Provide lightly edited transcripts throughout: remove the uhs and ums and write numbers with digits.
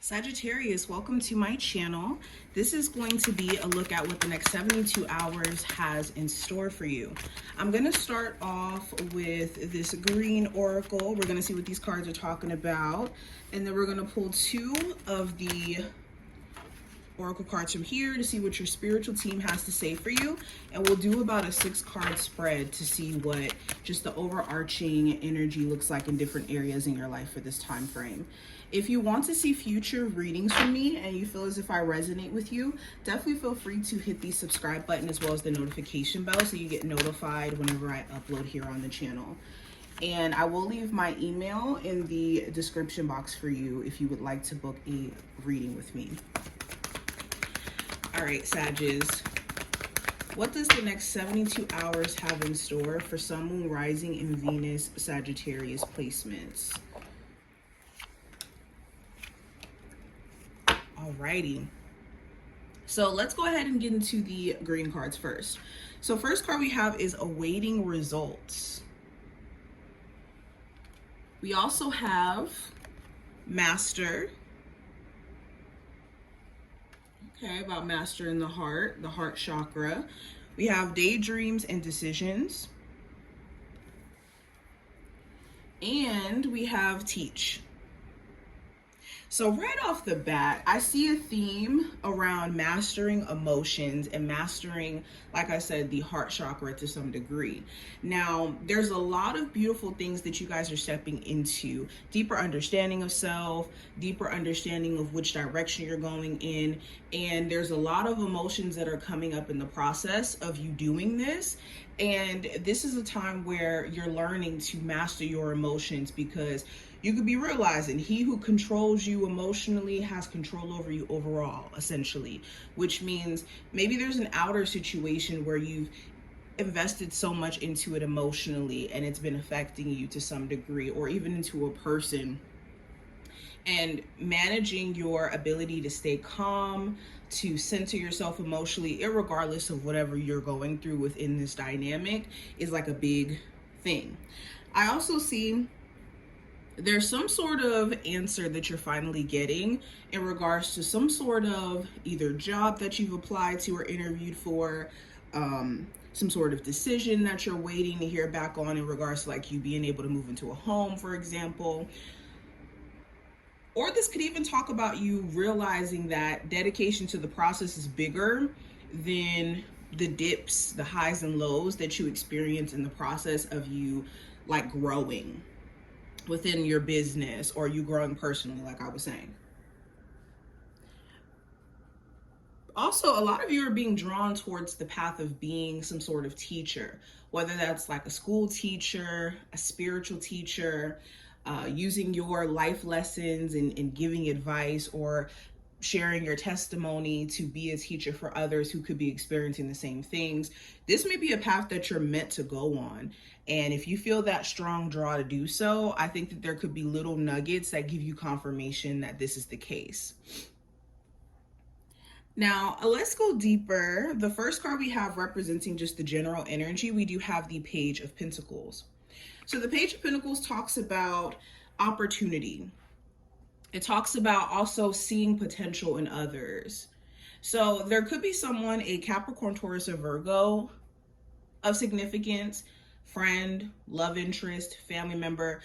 Sagittarius, welcome to my channel. This is going to be a look at what the next 72 hours has in store for you. I'm going to start off with this green oracle. We're going to see what these cards are talking about. And then we're going to pull two of the oracle cards from here to see what your spiritual team has to say for you. And we'll do about a 6-card spread to see what just the overarching energy looks like in different areas in your life for this time frame. If you want to see future readings from me and you feel as if I resonate with you, definitely feel free to hit the subscribe button as well as the notification bell so you get notified whenever I upload here on the channel. And I will leave my email in the description box for you if you would like to book a reading with me. All right, Sagittarius, what does the next 72 hours have in store for Sun, Moon, Rising, and Venus Sagittarius placements? Alrighty, so let's go ahead and get into the green cards first. So first card we have is awaiting results. We also have Master. Okay, about mastering the heart chakra. We have daydreams and decisions. And we have teach. So right off the bat, I see a theme around mastering emotions and mastering, like I said, the heart chakra to some degree. Now, there's a lot of beautiful things that you guys are stepping into. Deeper understanding of self, deeper understanding of which direction you're going in. And there's a lot of emotions that are coming up in the process of you doing this. And this is a time where you're learning to master your emotions, because you could be realizing he who controls you emotionally has control over you overall, essentially, which means maybe there's an outer situation where you've invested so much into it emotionally and it's been affecting you to some degree, or even into a person. And managing your ability to stay calm, to center yourself emotionally, irregardless of whatever you're going through within this dynamic, is like a big thing. I also see there's some sort of answer that you're finally getting in regards to some sort of either job that you've applied to or interviewed for, some sort of decision that you're waiting to hear back on in regards to like you being able to move into a home, for example. Or this could even talk about you realizing that dedication to the process is bigger than the dips, the highs and lows that you experience in the process of you like growing within your business or you growing personally, like I was saying. Also, a lot of you are being drawn towards the path of being some sort of teacher, whether that's like a school teacher, a spiritual teacher, using your life lessons and giving advice, or sharing your testimony to be a teacher for others who could be experiencing the same things. This may be a path that you're meant to go on. And if you feel that strong draw to do so, I think that there could be little nuggets that give you confirmation that this is the case. Now, let's go deeper. The first card we have representing just the general energy, we do have the Page of Pentacles. So the Page of Pentacles talks about opportunity. It talks about also seeing potential in others. So there could be someone, a Capricorn, Taurus, or Virgo of significance, friend, love interest, family member.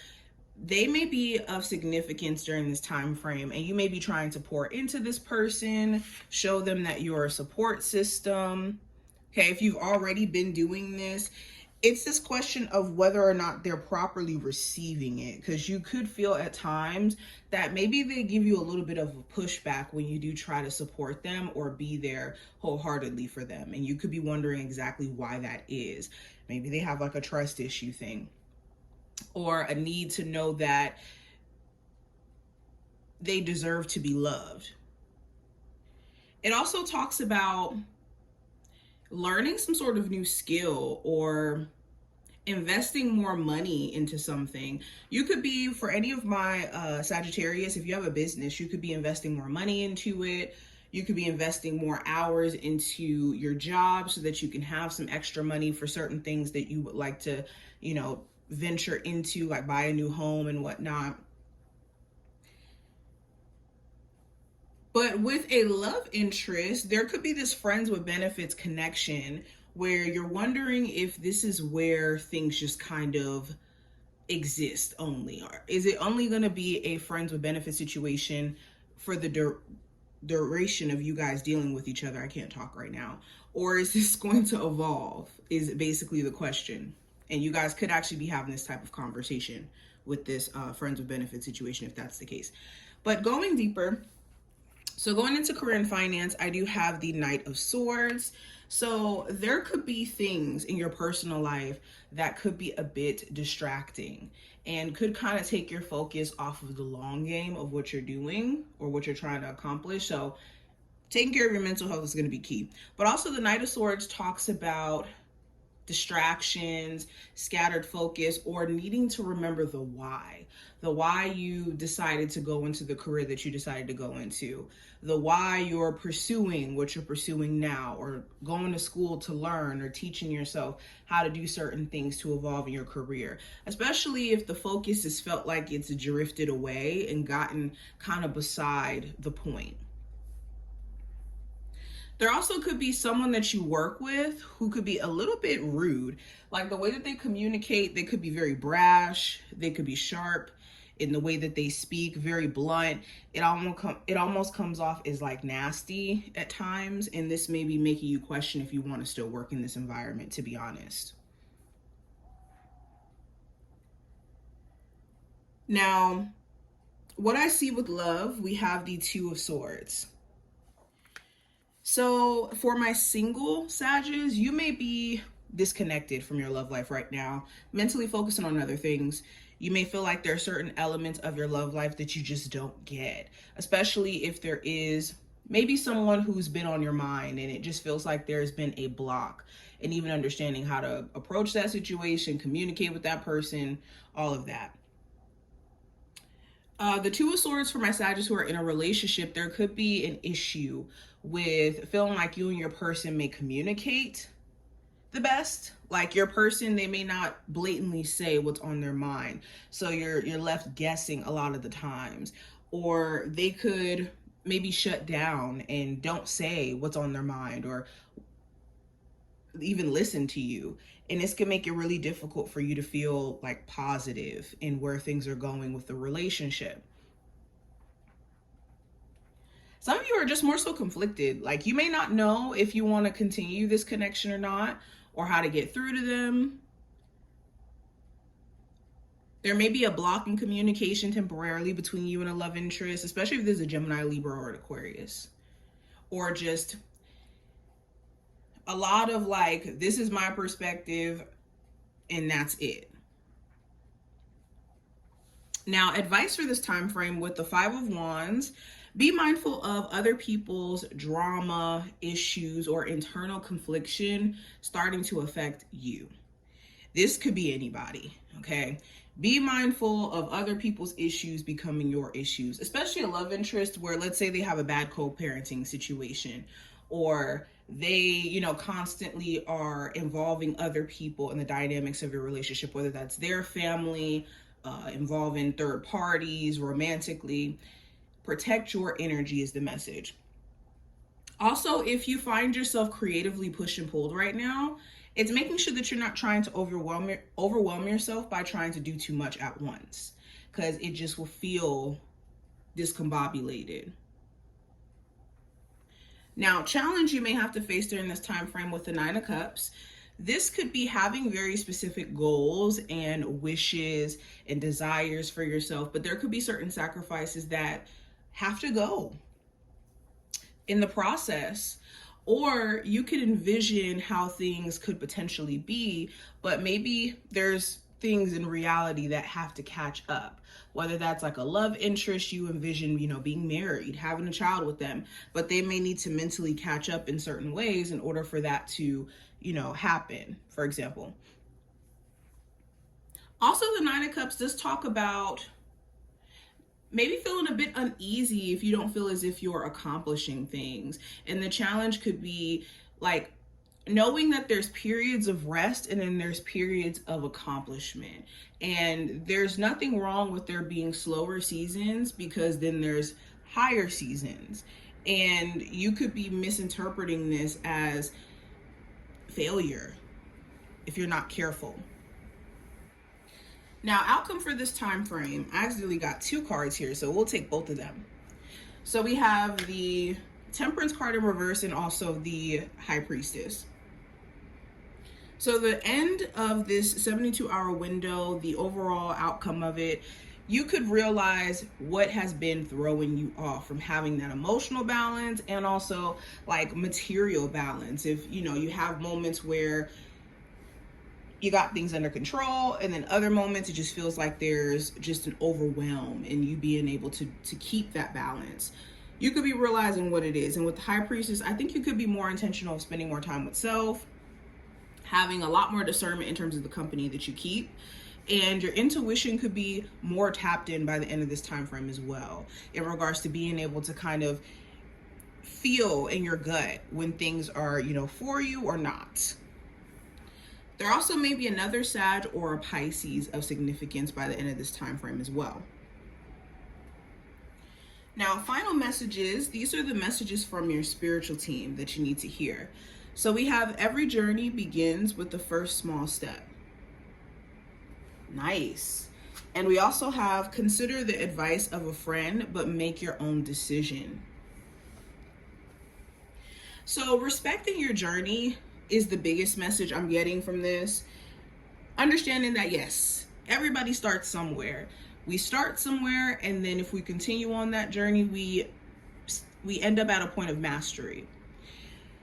They may be of significance during this time frame, and you may be trying to pour into this person, show them that you're a support system. Okay, if you've already been doing this, it's this question of whether or not they're properly receiving it, because you could feel at times that maybe they give you a little bit of a pushback when you do try to support them or be there wholeheartedly for them. And you could be wondering exactly why that is. Maybe they have like a trust issue thing, or a need to know that they deserve to be loved. It also talks about learning some sort of new skill or investing more money into something. You could be, for any of my Sagittarius, if you have a business, you could be investing more money into it. You could be investing more hours into your job so that you can have some extra money for certain things that you would like to, venture into, like buy a new home and whatnot. But with a love interest, there could be this friends with benefits connection where you're wondering if this is where things just kind of exist only. Or is it only going to be a friends with benefits situation for the duration of you guys dealing with each other? I can't talk right now. Or is this going to evolve? Is basically the question. And you guys could actually be having this type of conversation with this friends with benefits situation if that's the case. But going deeper, so going into career and finance, I do have the Knight of Swords. So there could be things in your personal life that could be a bit distracting and could kind of take your focus off of the long game of what you're doing or what you're trying to accomplish. So taking care of your mental health is going to be key. But also the Knight of Swords talks about distractions, scattered focus, or needing to remember the why you decided to go into the career that you decided to go into, the why you're pursuing what you're pursuing now, or going to school to learn or teaching yourself how to do certain things to evolve in your career, especially if the focus has felt like it's drifted away and gotten kind of beside the point. There also could be someone that you work with who could be a little bit rude. Like the way that they communicate, they could be very brash, they could be sharp in the way that they speak, very blunt. It almost comes off as like nasty at times, and this may be making you question if you want to still work in this environment, to be honest. Now, what I see with love, we have the Two of Swords. So for my single Sagittarius, you may be disconnected from your love life right now, mentally focusing on other things. You may feel like there are certain elements of your love life that you just don't get, especially if there is maybe someone who's been on your mind and it just feels like there's been a block, and even understanding how to approach that situation, communicate with that person, all of that. The Two of Swords for my Sagittarius who are in a relationship, there could be an issue with feeling like you and your person may communicate the best. Like your person, they may not blatantly say what's on their mind. So you're left guessing a lot of the times. Or they could maybe shut down and don't say what's on their mind or even listen to you. And this can make it really difficult for you to feel like positive in where things are going with the relationship. Some of you are just more so conflicted. Like you may not know if you want to continue this connection or not, or how to get through to them. There may be a block in communication temporarily between you and a love interest, especially if there's a Gemini, Libra, or an Aquarius. Or just a lot of like, this is my perspective and that's it. Now, advice for this time frame with the Five of Wands: be mindful of other people's drama, issues, or internal confliction starting to affect you. This could be anybody, okay? Be mindful of other people's issues becoming your issues, especially a love interest where, let's say, they have a bad co-parenting situation, or they, constantly are involving other people in the dynamics of your relationship, whether that's their family, involving third parties, romantically. Protect your energy is the message. Also, if you find yourself creatively pushed and pulled right now, it's making sure that you're not trying to overwhelm yourself by trying to do too much at once, because it just will feel discombobulated. Now, challenge you may have to face during this time frame with the Nine of Cups. This could be having very specific goals and wishes and desires for yourself, but there could be certain sacrifices that have to go in the process. Or you could envision how things could potentially be, but maybe there's things in reality that have to catch up. Whether that's like a love interest, you envision, being married, having a child with them, but they may need to mentally catch up in certain ways in order for that to, happen, for example. Also, the Nine of Cups does talk about maybe feeling a bit uneasy if you don't feel as if you're accomplishing things. And the challenge could be like knowing that there's periods of rest and then there's periods of accomplishment. And there's nothing wrong with there being slower seasons, because then there's higher seasons. And you could be misinterpreting this as failure if you're not careful. Now, outcome for this time frame, I accidentally got 2 cards here, so we'll take both of them. So we have the Temperance card in reverse and also the High Priestess. So the end of this 72-hour window, the overall outcome of it, you could realize what has been throwing you off from having that emotional balance and also like material balance. If you have moments where you got things under control, and then other moments it just feels like there's just an overwhelm, and you being able to keep that balance. You could be realizing what it is. And with the High Priestess, I think you could be more intentional of spending more time with self, having a lot more discernment in terms of the company that you keep, and your intuition could be more tapped in by the end of this time frame as well, in regards to being able to kind of feel in your gut when things are for you or not. There also may be another Sag or a Pisces of significance by the end of this time frame as well. Now, final messages. These are the messages from your spiritual team that you need to hear. So we have every journey begins with the first small step. Nice. And we also have consider the advice of a friend, but make your own decision. So respecting your journey is the biggest message I'm getting from this. Understanding that, yes, everybody starts somewhere. We start somewhere, and then if we continue on that journey, we end up at a point of mastery.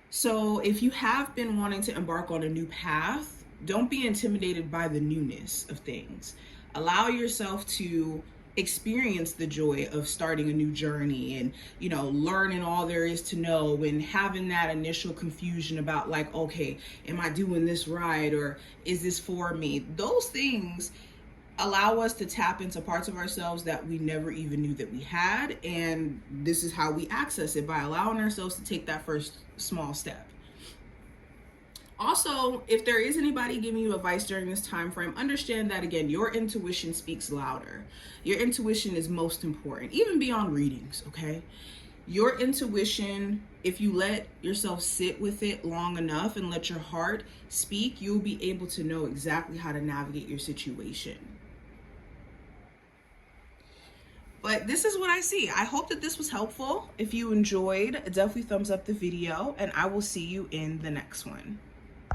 So if you have been wanting to embark on a new path, don't be intimidated by the newness of things. Allow yourself to experience the joy of starting a new journey and learning all there is to know, and having that initial confusion about like, okay, am I doing this right, or is this for me? Those things allow us to tap into parts of ourselves that we never even knew that we had, and this is how we access it, by allowing ourselves to take that first small step. Also, if there is anybody giving you advice during this time frame, understand that, again, your intuition speaks louder. Your intuition is most important, even beyond readings, okay? Your intuition, if you let yourself sit with it long enough and let your heart speak, you'll be able to know exactly how to navigate your situation. But this is what I see. I hope that this was helpful. If you enjoyed, definitely thumbs up the video, and I will see you in the next one.